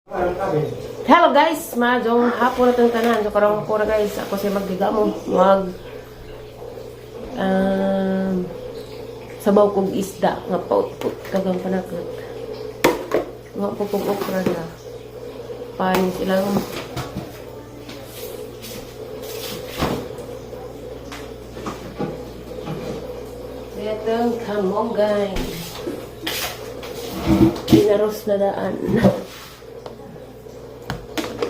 Hello guys, majong hapon na tanan. So karong ko guys, ako si magdigamo sabaw kog isda nga paut-put kagang panakot. Nga po kog okra na. Panis ilang Itong kamonggay. Pinaros na daan.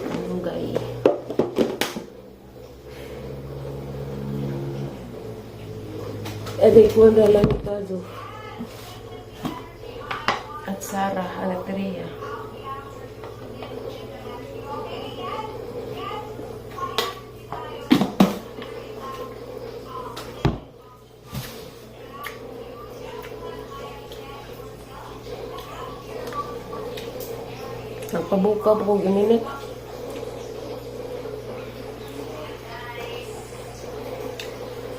Kamonggay. Edi ko na lang ito. At Sarah, anak Ria. Nagpabuka po kong gininit.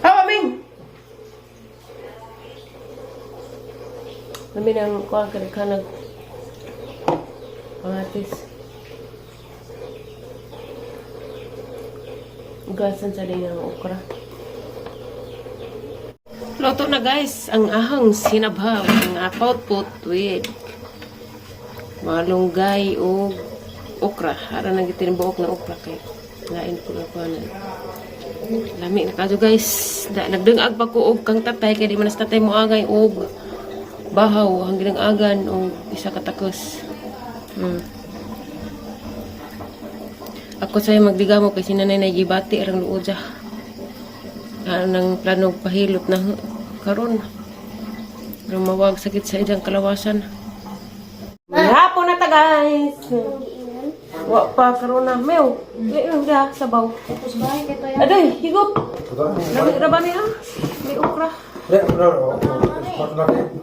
Hawa, Ming! Kami nang kuha ka nag pangatis. Ugasan sa din ng okra. Luto na guys, ang ahang sinabhaw, ang apaut-put with malunggay o okra. Hara nang gitinbuok na okra kay lain ko na ko na. Lami na kaso guys. Nagdungag pa ko og kang tatay kay di man sa tatay mo agay og bahaw ang ginang-agan og isa ka takos. Ako say magdigamo kay sinanay na gibati arang luod siya. Nang plano pahilot na karon. Pero mawag sakit sa idang kalawasan. Hapon na ta guys. Wa pa karon na mew. Diyon ga sabaw. Tapos bahay kay tayo. Aday, higop. Ra ba niya? May okra.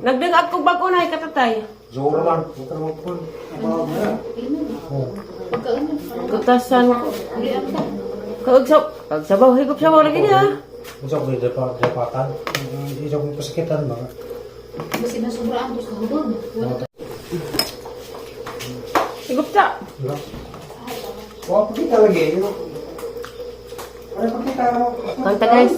Nagdengag kog bag unay katatay. Zoro man. Kutasan. Kag sabaw higop sabaw lagi niya. Unsa ko dapatan? Isa ko pasakitan mga. Kasi nasubraan ko sa hudon. Higop ta. Wah, kita lagi. Ada pakita mo. Kanta guys.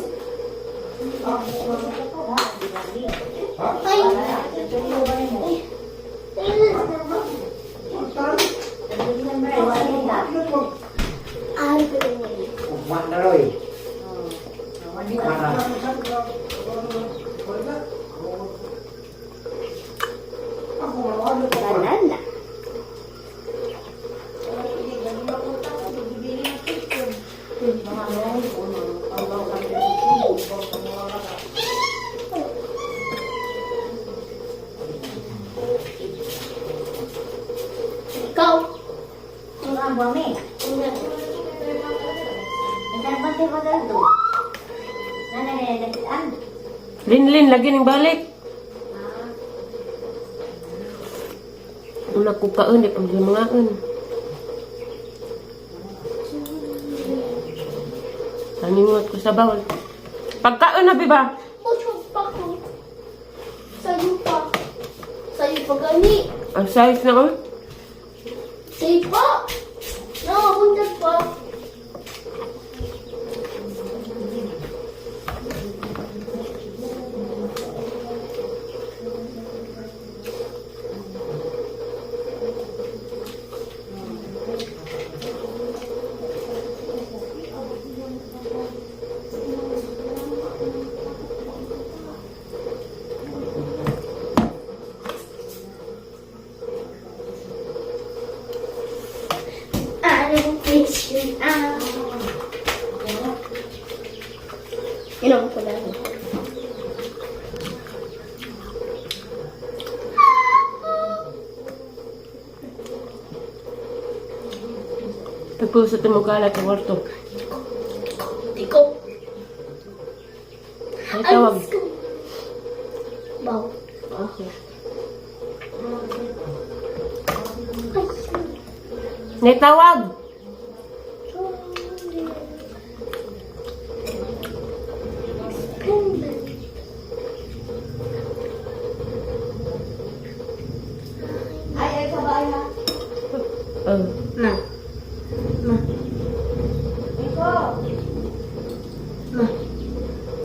Ikaw! Ang abang eh. Nagkarbati-bagal to. Nananagatian. Lin lagi ning balik. Una ko kaon di pag mangaon. Taningot ko sa bawal. Pagkaon na biba. Puso pa ko. Sa'yo pa. Sa'yo pa gani. Ang size na oh. Sa'yo pa. Nakabundag pa. Inom ko lang. Tapos sa tumugala sa kwarto. Tiko. Ay tawag. Baw. Okay. May tawag. Na. Ma. Ma.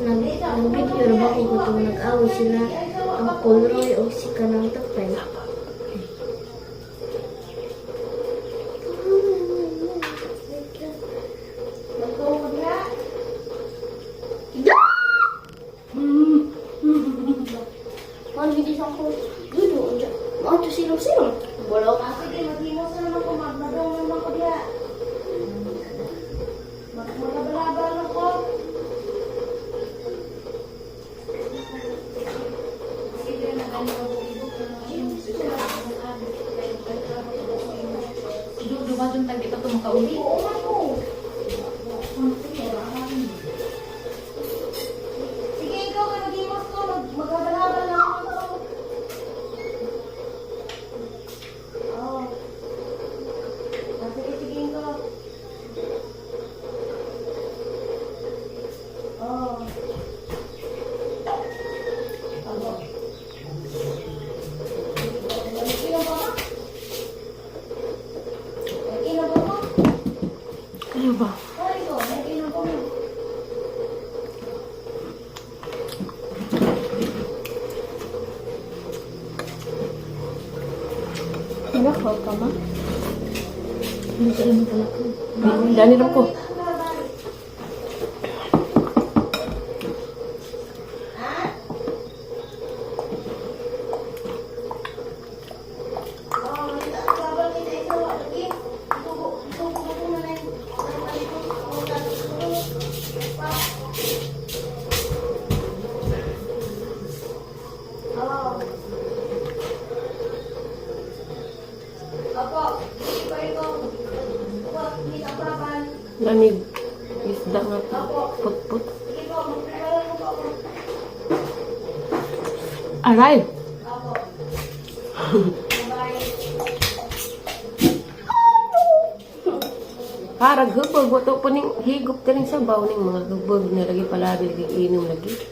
Nag-video na ba kung kung nag-away sila ang Polroy o si Kanang Tapay? Ano hindi sa ko? Dudo. Ano to silong-silong? Bolok. Sige, mag-imos na naman ko. Magmadong naman ko diya. Magkabalaba na ko. Dudo ba dun tag ito tumakauli? Oo, ano? Sige, ikaw ka mag-imos ko. Magkabalaba na ako. Oo. Sige, sige, ikaw. Oo. Ano ba? Nakaw ka ma? Hindi ka lang pala ko. Dani lang ko. Lamig. Isda nga po. Put-put. Aray! Parang hubog. Wato po ning higop ka rin sa baw ning mga hubog na lagi palabi, lagi inom lagi.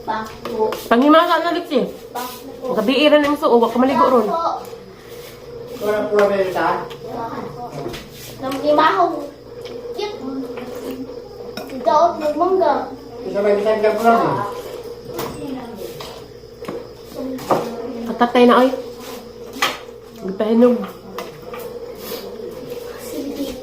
Bako. Pangimasa na liksi. Bako. Gabiiran na mo so, uwak ka maligo ron. Orang pula mereka. Nang limahaw. Kit. Si Daot magmangga. Bisa bagi kita pulang. Katatay na ay. Gipahinog. Sige.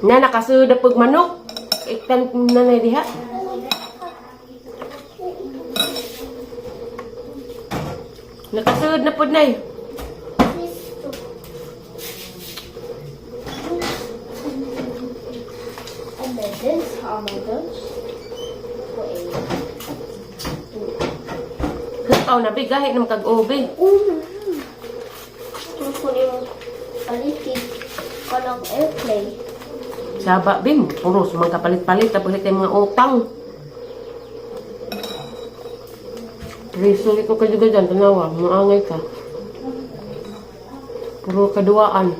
Na nakasuda pag manok. Iktan na na diha. Nakasuda na pud nay. And then this, oh my gosh. Ikaw na bigahi ng kag-obe. Ito ko yung palikid ko ng airplane. Saba bim, puro sumang kapalit-palit tapos ito yung mga utang. Risuli ko ka juga dyan, tanawa, maangay ka. Puro kaduaan.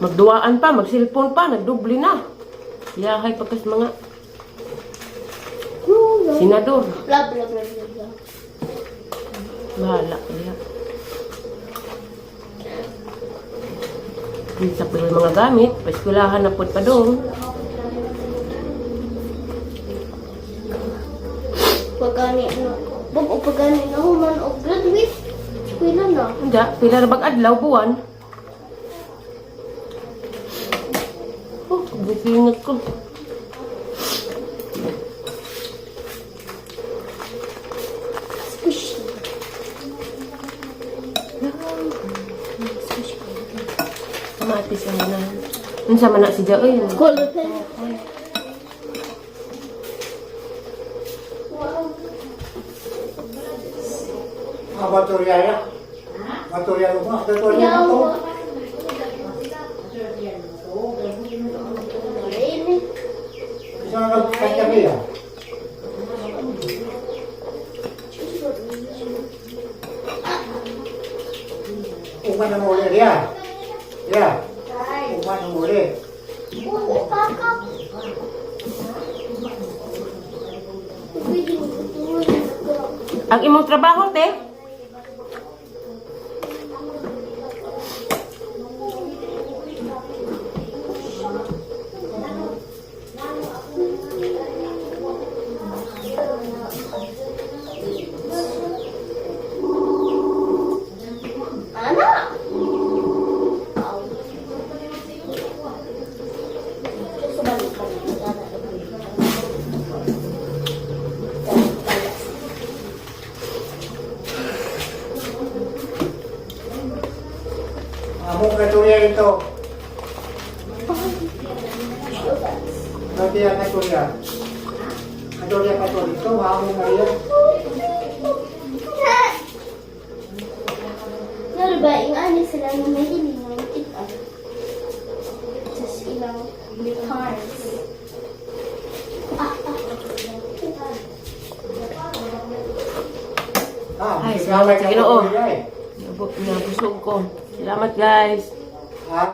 Magduaan pa, magsilpon pa, nagdubli na. Yahay pagkas mga senador. Blah, blah, blah, blah, blah. Bahala ka diha. Isa pa yung mga gamit, paeskulahan na po pa doon. Pagani, ano, Bob, o pagani na human o graduate. Pila na. Hindi, pila na bag-adlaw, buwan. Oh, busingat ko. Squishy. Kamatis ang ganahan. Ano sama na si Jaoy? Color pen. Wow. Baturia ya. Baturia rumah. Baturia Yawa. rumah. Ini. Bisa nak kacang dia. Umat yang boleh dia. Ya. Umat yang boleh. Bakak. Pwede mo tutulog. Ang imong trabaho, te? Anak! Among katuya ito. Katuya katuya. Katuya katuya ito. Among kaya. Pero ba, yung ani sila na mahiling ng kita. Just ilang cars. Ah, Ay, salamat salamat sa Ginoo. katuya eh. Nabusog ko. Salamat, guys.